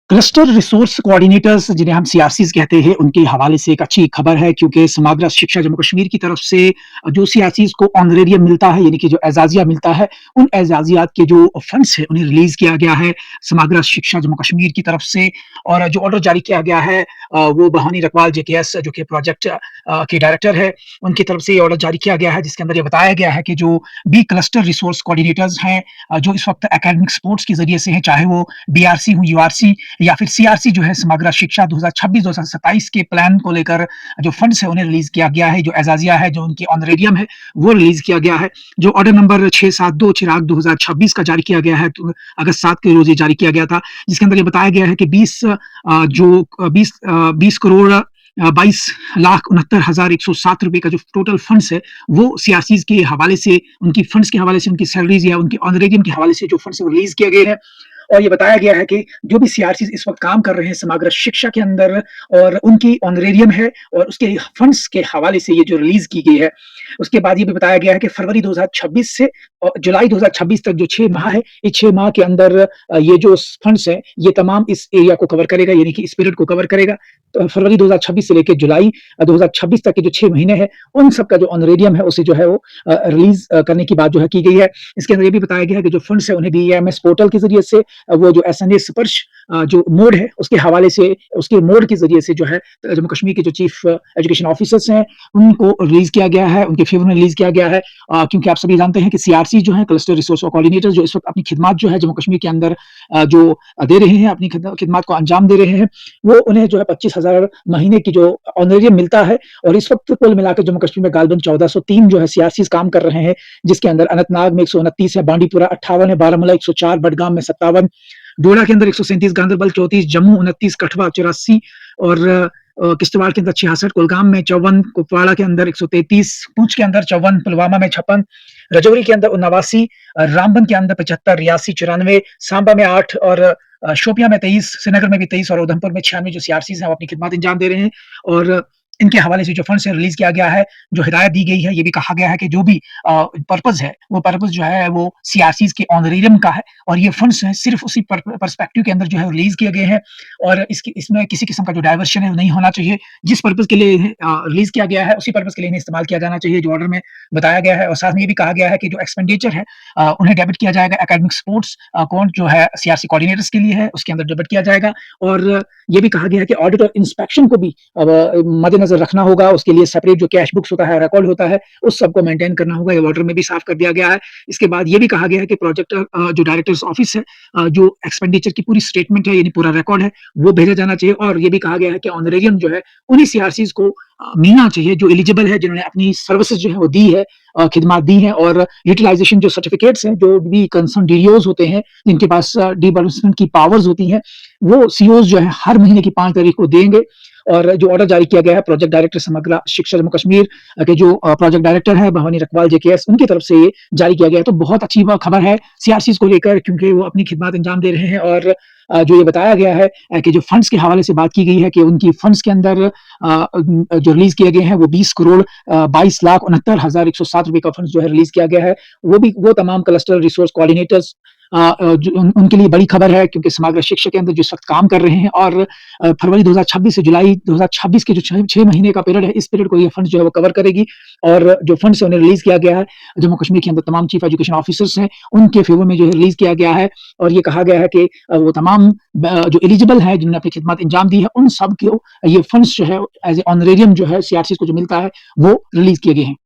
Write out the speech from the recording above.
Cluster resource coordinators जिन्हें हम सीआरसीज़ कहते हैं, उनके हवाले से एक अच्छी खबर है क्योंकि समग्र शिक्षा जम्मू कश्मीर की तरफ से जो सीआरसीज़ को ऑनरेरियम मिलता है, यानी कि जो एज़ाज़िया मिलता है, उन एज़ाज़ियात के जो फंड्स हैं, उन्हें रिलीज़ किया गया है समग्र शिक्षा जम्मू कश्मीर की तरफ से। और जो ऑर्डर जारी किया गया है वो भवानी रकवाल जेकेएस जो कि प्रोजेक्ट के डायरेक्टर है, उनकी तरफ से ये ऑर्डर जारी किया गया है, जिसके अंदर ये बताया गया है कि जो भी क्लस्टर रिसोर्स कोऑर्डिनेटर्स हैं जो इस वक़्त एकेडमिक सपोर्ट्स के ज़रिए से हैं, चाहे वो बीआरसी हो, यूआरसी या फिर सीआरसी जो है समग्र शिक्षा 2026-2027 के प्लान को लेकर जो फंड्स है उन्हें रिलीज़ किया गया है। जो एज़ाज़िया है, जो उनकी ऑनरेरियम है, वो रिलीज़ किया गया है। जो ऑर्डर नंबर 672 चिराग 2026 का जारी किया गया है, तो अगस्त 7 के रोज़ ये जारी किया गया था, जिसके अंदर ये बताया गया है कि 20 करोड़ 22,69,107 रुपए का जो टोटल फंड्स है, वो सीआरसीज़ के हवाले से, उनकी फंड्स के हवाले से, उनकी सैलरीज़ या उनकी ऑनरेरियम के हवाले से जो फंड्स है वो रिलीज़ किए गए हैं। और ये बताया गया है कि जो भी सीआरसीज़ इस वक़्त काम कर रहे हैं समग्र शिक्षा के अंदर और उनकी ऑनरेरियम है और उसके फंड्स के हवाले से ये जो रिलीज़ की गई है। उसके बाद ये भी बताया गया है कि फरवरी 2026 से जुलाई 2026 तक जो 6 माह है, इस 6 माह के अंदर ये जो फंड्स हैं, ये तमाम इस एरिया को कवर करेगा, यानी कि इस पीरियड को कवर करेगा। तो फरवरी 2026 से लेके जुलाई 2026 तक के जो 6 महीने हैं, उन सब का जो ऑनरेरियम है, उसे जो है वो रिलीज़ करने की बात जो है की गई है। इसके अंदर ये भी बताया गया है कि जो फंड्स है, उन्हें बीएएमएस पोर्टल के ज़रिए से वो जो एसएनए स्पर्श जो मोड है, उसके हवाले से, उसके मोड के ज़रिए से जो है जम्मू कश्मीर के जो चीफ एजुकेशन ऑफिसर्स हैं, उनको रिलीज़ किया गया है, उनके फेवर में रिलीज़ किया गया है। क्योंकि आप सभी जानते हैं कि सीआरसी जो है, क्लस्टर रिसोर्स कोऑर्डिनेटर, जो इस वक़्त अपनी खिदमत जो है जम्मू कश्मीर के अंदर जो दे रहे हैं, अपनी खिदमत को अंजाम दे रहे हैं, वो उन्हें जो है 25,000 महीने की जो ऑनरेरियम मिलता है। और इस वक़्त कुल मिलाकर जम्मू कश्मीर में गालबन 1403 जो है सीआरसीज़ काम कर रहे हैं, जिसके अंदर अनंतनाग में 129 है, बांडीपुरा 58 है, बारामूला 104, बडगाम में 57, डोडा के अंदर 137, गांदरबल 34, जम्मू 29, कठुआ 84 और किश्तवाड़ के अंदर 66, कुलगाम में 54, कुपवाड़ा के अंदर 133, पुंछ के अंदर 54, पुलवामा में 56, राजौरी के अंदर 89, रामबन के अंदर 75, रियासी 94, सांबा में 8 और शोपियां में 23, श्रीनगर में भी 23 और उधमपुर में 96 जो सीआरसीज़ हैं वो अपनी खिदमत अंजाम दे रहे हैं। और इनके हवाले से जो फंड्स है रिलीज़ किया गया है, जो हिदायत दी गई है, ये भी कहा गया है कि जो भी पर्पज़ है, वो पर्पज़ जो है वो सीआरसीज़ के ऑनरेरियम का है और ये फंड्स हैं सिर्फ़ उसी पर्सपेक्टिव के अंदर जो है रिलीज़ किए गए हैं। और इसमें किसी किस्म का जो डायवर्शन है वो नहीं होना चाहिए। जिस पर्पज़ के लिए इन्हें रिलीज़ किया गया है, उसी पर्पज़ के लिए इन्हें इस्तेमाल किया जाना चाहिए, जो ऑर्डर में बताया गया है। और साथ में ये भी कहा गया है कि जो एक्सपेंडिचर है उन्हें डेबिट किया जाएगा, एकेडमिक सपोर्ट्स अकाउंट जो है सीआरसी कोऑर्डिनेटर्स के लिए है, उसके अंदर डेबिट किया जाएगा। और ये भी कहा गया है कि ऑडिट और इंस्पेक्शन को भी मद्देनज़र रखना होगा, उसके लिए सेपरेट जो कैश बुक्स होता है, रिकॉर्ड होता है, उस सब को मेंटेन करना होगा, ये ऑर्डर में भी साफ कर दिया गया है। इसके बाद ये भी कहा गया है कि प्रोजेक्ट जो डायरेक्टर्स ऑफिस है जो एक्सपेंडिचर की पूरी स्टेटमेंट है, यानी पूरा रिकॉर्ड है, वो भेजा जाना चाहिए। और ये भी कहा गया है कि ऑनरेरियम जो है उन्हीं सीआरसीज़ को मिलना चाहिए जो एलिजिबल है, जिन्होंने अपनी सर्विसेज जो है वो दी है, खिदमत दी हैं। और यूटिलाइजेशन जो सर्टिफिकेट्स हैं, जो भी कंसर्न डीडीओज़ होते हैं, जिनके पास डिबर्समेंट की पावर्स होती हैं, वो सीओज़ जो है हर महीने की 5 तारीख को देंगे। और जो ऑर्डर जारी किया गया है प्रोजेक्ट डायरेक्टर समग्र शिक्षा जम्मू कश्मीर के जो प्रोजेक्ट डायरेक्टर है भवानी रकवाल जेकेएस, उनकी तरफ से ये जारी किया गया है। तो बहुत अच्छी खबर है सीआरसीज़ को लेकर, क्योंकि वो अपनी खिदमत अंजाम दे रहे हैं। और जो ये बताया गया है कि जो फंड्स के हवाले से बात की गई है कि उनकी फंड्स के अंदर जो रिलीज़ किए गए हैं वो 20 करोड़ 22,69,107 रुपए का फंड्स जो है रिलीज़ किया गया है। वो तमाम क्लस्टर रिसोर्स कोऑर्डिनेटर्स जो उनके लिए बड़ी खबर है, क्योंकि समग्र शिक्षा के अंदर जो सख्त काम कर रहे हैं। और फरवरी 2026 से जुलाई 2026 के जो 6 महीने का पीरियड है, इस पीरियड को ये फंड्स जो है वो कवर करेगी। और जो फंड्स है उन्हें रिलीज़ किया गया है, जम्मू कश्मीर के अंदर तमाम चीफ एजुकेशन ऑफिसर्स हैं, उनके फेवर में जो है रिलीज़ किया गया है। और ये कहा गया है कि वो तमाम जो एलिजिबल हैं, जिन्होंने अपनी खिदमत अंजाम दी है, उन सब को ये फंड्स जो है एज़ ए ऑनरेरियम जो है सीआरसीज़ को जो मिलता है, वो रिलीज़ किए गए हैं।